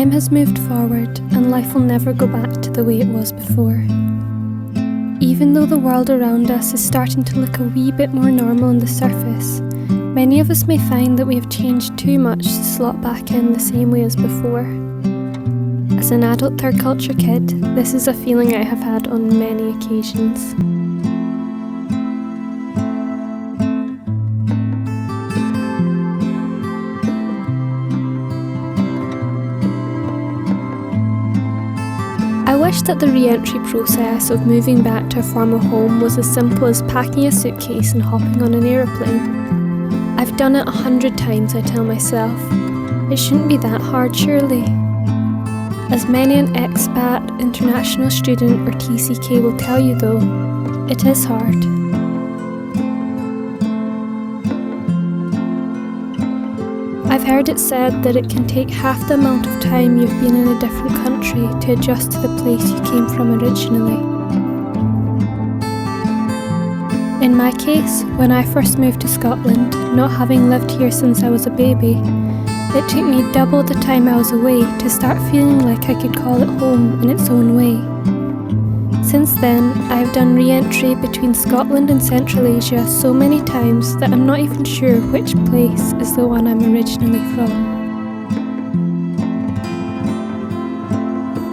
Time has moved forward and life will never go back to the way it was before. Even though the world around us is starting to look a wee bit more normal on the surface, many of us may find that we have changed too much to slot back in the same way as before. As an adult third culture kid, this is a feeling I have had on many occasions. I wish that the re-entry process of moving back to a former home was as simple as packing a suitcase and hopping on an aeroplane. I've done it 100 times, I tell myself. It shouldn't be that hard, surely. As many an expat, international student or TCK will tell you though, it is hard. I've heard it said that it can take half the amount of time you've been in a different country to adjust to the place you came from originally. In my case, when I first moved to Scotland, not having lived here since I was a baby, it took me double the time I was away to start feeling like I could call it home in its own way. Since then, I have done re-entry between Scotland and Central Asia so many times that I'm not even sure which place is the one I'm originally from.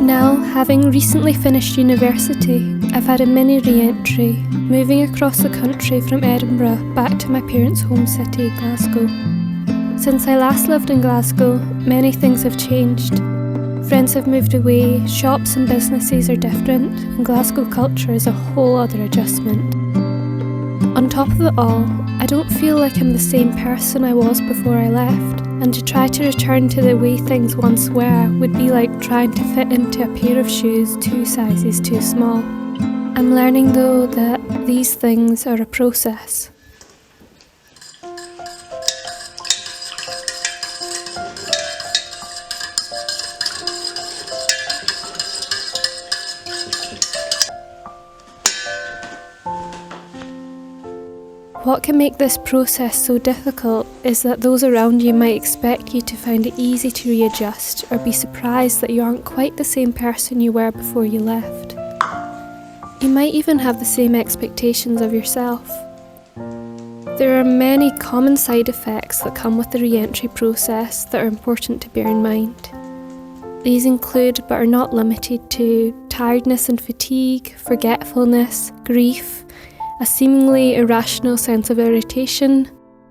Now, having recently finished university, I've had a mini re-entry, moving across the country from Edinburgh back to my parents' home city, Glasgow. Since I last lived in Glasgow, many things have changed. Friends have moved away, shops and businesses are different, and Glasgow culture is a whole other adjustment. On top of it all, I don't feel like I'm the same person I was before I left, and to try to return to the way things once were would be like trying to fit into a pair of shoes 2 sizes too small. I'm learning though that these things are a process. What can make this process so difficult is that those around you might expect you to find it easy to readjust or be surprised that you aren't quite the same person you were before you left. You might even have the same expectations of yourself. There are many common side effects that come with the re-entry process that are important to bear in mind. These include, but are not limited to, tiredness and fatigue, forgetfulness, grief, a seemingly irrational sense of irritation,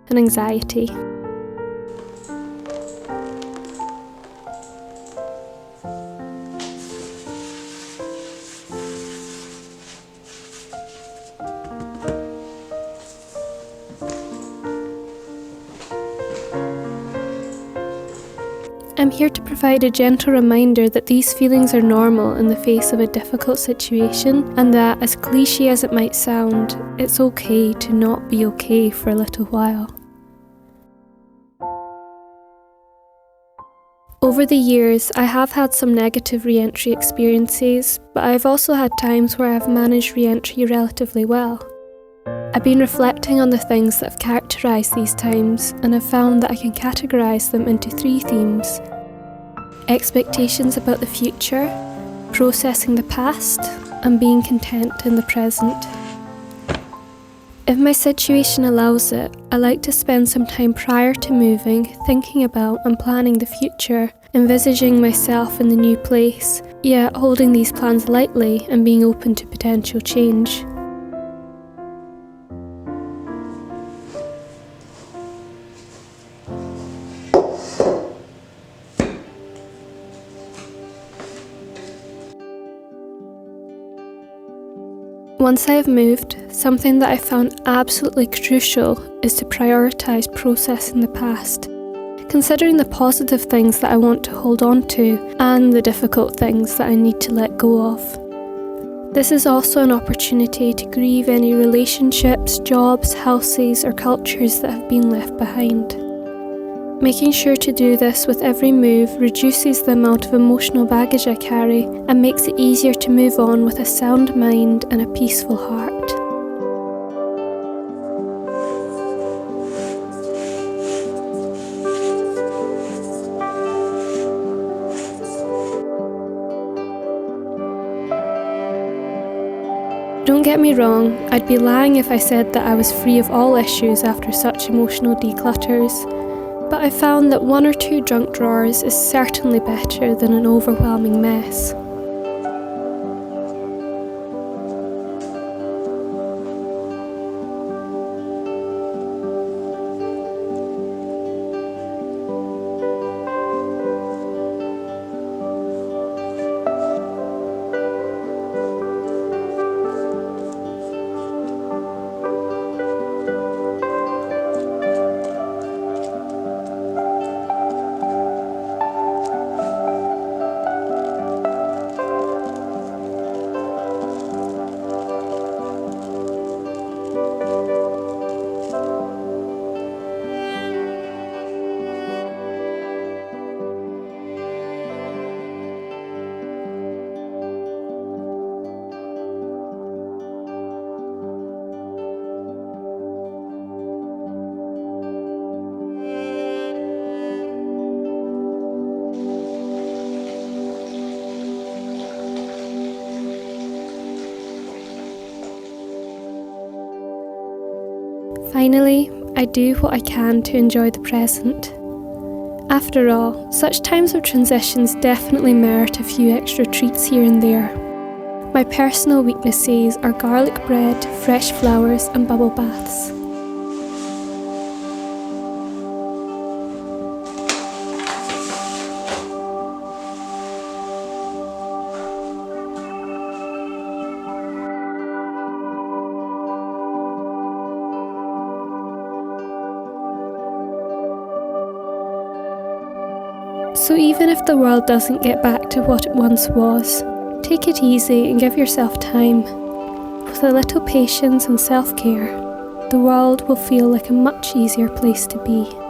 and anxiety. I'm here to provide a gentle reminder that these feelings are normal in the face of a difficult situation, and that, as cliché as it might sound, it's okay to not be okay for a little while. Over the years, I have had some negative re-entry experiences, but I've also had times where I've managed re-entry relatively well. I've been reflecting on the things that have characterised these times, and have found that I can categorise them into 3 themes: expectations about the future, processing the past, and being content in the present. If my situation allows it, I like to spend some time prior to moving thinking about and planning the future, envisaging myself in the new place, yet holding these plans lightly and being open to potential change. Once I have moved, something that I found absolutely crucial is to prioritise processing the past, considering the positive things that I want to hold on to and the difficult things that I need to let go of. This is also an opportunity to grieve any relationships, jobs, houses or cultures that have been left behind. Making sure to do this with every move reduces the amount of emotional baggage I carry and makes it easier to move on with a sound mind and a peaceful heart. Don't get me wrong, I'd be lying if I said that I was free of all issues after such emotional declutters, but I found that 1 or 2 drunk drawers is certainly better than an overwhelming mess. Finally, I do what I can to enjoy the present. After all, such times of transitions definitely merit a few extra treats here and there. My personal weaknesses are garlic bread, fresh flowers and bubble baths. So even if the world doesn't get back to what it once was, take it easy and give yourself time. With a little patience and self-care, the world will feel like a much easier place to be.